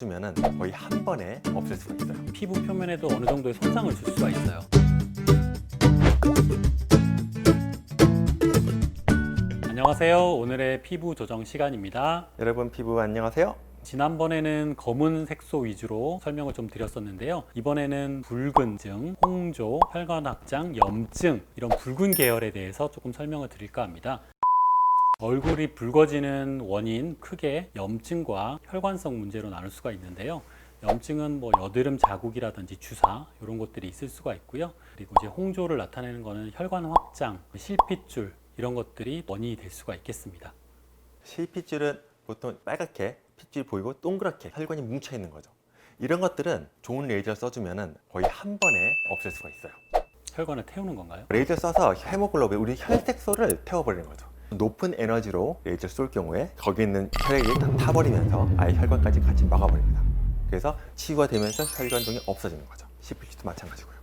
쓰면은 거의 한 번에 없앨 수가 있어요. 피부 표면에도 어느 정도의 손상을 줄 수가 있어요. 안녕하세요. 오늘의 피부 조정 시간입니다. 여러분 피부 안녕하세요. 지난번에는 검은 색소 위주로 설명을 좀 드렸었는데요. 이번에는 붉은증, 홍조, 혈관 확장, 염증 이런 붉은 계열에 대해서 조금 설명을 드릴까 합니다. 얼굴이 붉어지는 원인 크게 염증과 혈관성 문제로 나눌 수가 있는데요. 염증은 여드름 자국이라든지 주사 이런 것들이 있을 수가 있고요. 그리고 이제 홍조를 나타내는 거는 혈관 확장, 실핏줄 이런 것들이 원인이 될 수가 있겠습니다. 실핏줄은 보통 빨갛게 핏줄이 보이고 동그랗게 혈관이 뭉쳐 있는 거죠. 이런 것들은 좋은 레이저를 써주면은 거의 한 번에 없앨 수가 있어요. 혈관을 태우는 건가요? 레이저 써서 헤모글로빈, 우리 혈색소를 태워버리는 거죠. 높은 에너지로 레이저를 쏠 경우에 거기 있는 혈액이 다 타버리면서 아예 혈관까지 같이 막아버립니다. 그래서 치유가 되면서 혈관종이 없어지는 거죠. 실핏줄도 마찬가지고요.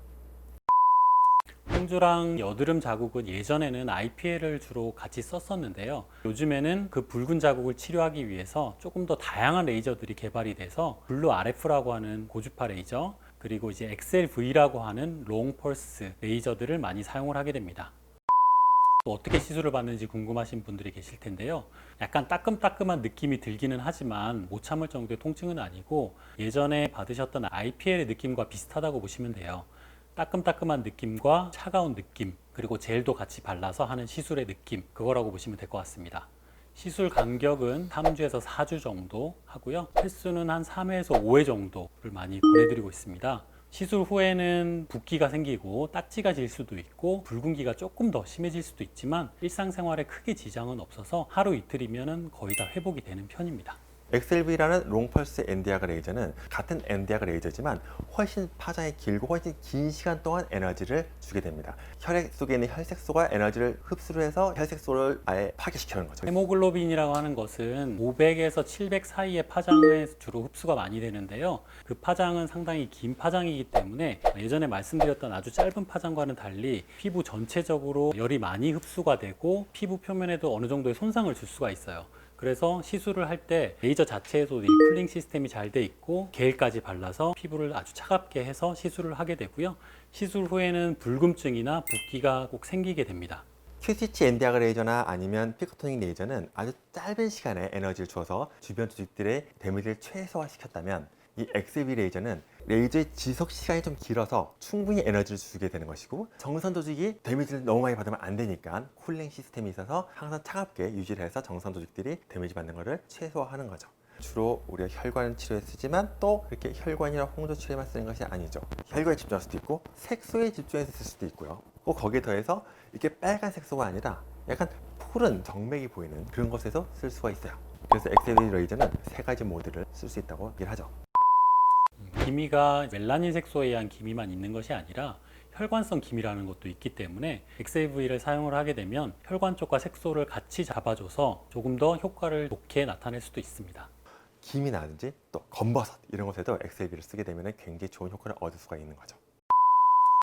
홍조랑 여드름 자국은 예전에는 IPL을 주로 같이 썼었는데요. 요즘에는 그 붉은 자국을 치료하기 위해서 조금 더 다양한 레이저들이 개발이 돼서 블루 RF라고 하는 고주파 레이저, 그리고 이제 XLV라고 하는 롱 펄스 레이저들을 많이 사용을 하게 됩니다. 또 어떻게 시술을 받는지 궁금하신 분들이 계실 텐데요. 약간 따끔따끔한 느낌이 들기는 하지만 못 참을 정도의 통증은 아니고 예전에 받으셨던 IPL의 느낌과 비슷하다고 보시면 돼요. 따끔따끔한 느낌과 차가운 느낌, 그리고 젤도 같이 발라서 하는 시술의 느낌, 그거라고 보시면 될 것 같습니다. 시술 간격은 3주에서 4주 정도 하고요. 횟수는 한 3회에서 5회 정도를 많이 보내드리고 있습니다. 시술 후에는 붓기가 생기고 딱지가 질 수도 있고 붉은기가 조금 더 심해질 수도 있지만 일상생활에 크게 지장은 없어서 하루 이틀이면 거의 다 회복이 되는 편입니다. XLV라는 롱펄스 엔디아가 레이저는 같은 엔디아가 레이저지만 훨씬 파장이 길고 훨씬 긴 시간 동안 에너지를 주게 됩니다. 혈액 속에 있는 혈색소가 에너지를 흡수를 해서 혈색소를 아예 파괴시키는 거죠. 헤모글로빈이라고 하는 것은 500에서 700 사이의 파장에 주로 흡수가 많이 되는데요. 그 파장은 상당히 긴 파장이기 때문에 예전에 말씀드렸던 아주 짧은 파장과는 달리 피부 전체적으로 열이 많이 흡수가 되고 피부 표면에도 어느 정도의 손상을 줄 수가 있어요. 그래서 시술을 할 때 레이저 자체에도 이 쿨링 시스템이 잘 돼 있고 겔까지 발라서 피부를 아주 차갑게 해서 시술을 하게 되고요. 시술 후에는 불금증이나 붓기가 꼭 생기게 됩니다. QCT 엔디아가 레이저나 아니면 피코토닉 레이저는 아주 짧은 시간에 에너지를 줘서 주변 조직들의 데미지를 최소화시켰다면 이 XLV 레이저는 레이저의 지속 시간이 좀 길어서 충분히 에너지를 주게 되는 것이고 정선 조직이 데미지를 너무 많이 받으면 안 되니까 쿨링 시스템이 있어서 항상 차갑게 유지를 해서 정선 조직들이 데미지 받는 것을 최소화하는 거죠. 주로 우리가 혈관 치료에 쓰지만 또 이렇게 혈관이나 홍조 치료에만 쓰는 것이 아니죠. 혈관에 집중할 수도 있고 색소에 집중해서 쓸 수도 있고요. 꼭 거기에 더해서 이렇게 빨간 색소가 아니라 약간 푸른 정맥이 보이는 그런 곳에서 쓸 수가 있어요. 그래서 XLV 레이저는 세 가지 모드를 쓸 수 있다고 얘기를 하죠. 기미가 멜라닌 색소에 의한 기미만 있는 것이 아니라 혈관성 기미라는 것도 있기 때문에 XLV를 사용을 하게 되면 혈관 쪽과 색소를 같이 잡아줘서 조금 더 효과를 좋게 나타낼 수도 있습니다. 기미나든지 또 검버섯 이런 곳에도 XLV를 쓰게 되면 굉장히 좋은 효과를 얻을 수가 있는 거죠.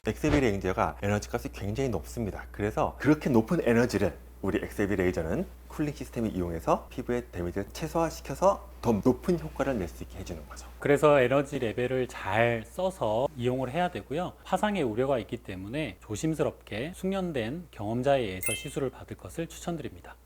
XLV 레이저가 에너지 값이 굉장히 높습니다. 그래서 그렇게 높은 에너지를 우리 XLV 레이저는 쿨링 시스템을 이용해서 피부의 데미지를 최소화시켜서 더 높은 효과를 낼 수 있게 해주는 거죠. 그래서 에너지 레벨을 잘 써서 이용을 해야 되고요. 파상의 우려가 있기 때문에 조심스럽게 숙련된 경험자에 의해서 시술을 받을 것을 추천드립니다.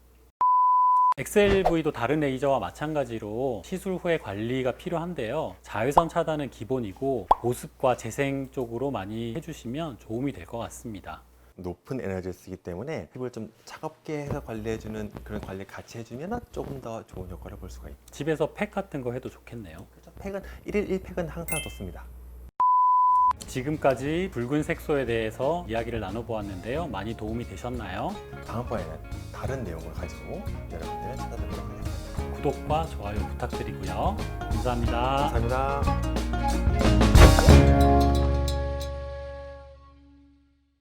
XLV도 다른 레이저와 마찬가지로 시술 후에 관리가 필요한데요. 자외선 차단은 기본이고 보습과 재생 쪽으로 많이 해주시면 도움이 될 것 같습니다. 높은 에너지를 쓰기 때문에 피부를 좀 차갑게 해서 관리해주는 그런 관리를 같이 해주면 조금 더 좋은 효과를 볼 수가 있죠. 집에서 팩 같은 거 해도 좋겠네요. 그렇죠. 팩은 1일 1팩은 항상 좋습니다. 지금까지 붉은 색소에 대해서 이야기를 나눠보았는데요. 많이 도움이 되셨나요? 다음번에는 다른 내용을 가지고 여러분들을 찾아뵙도록 하겠습니다. 구독과 좋아요 부탁드리고요. 감사합니다. 감사합니다.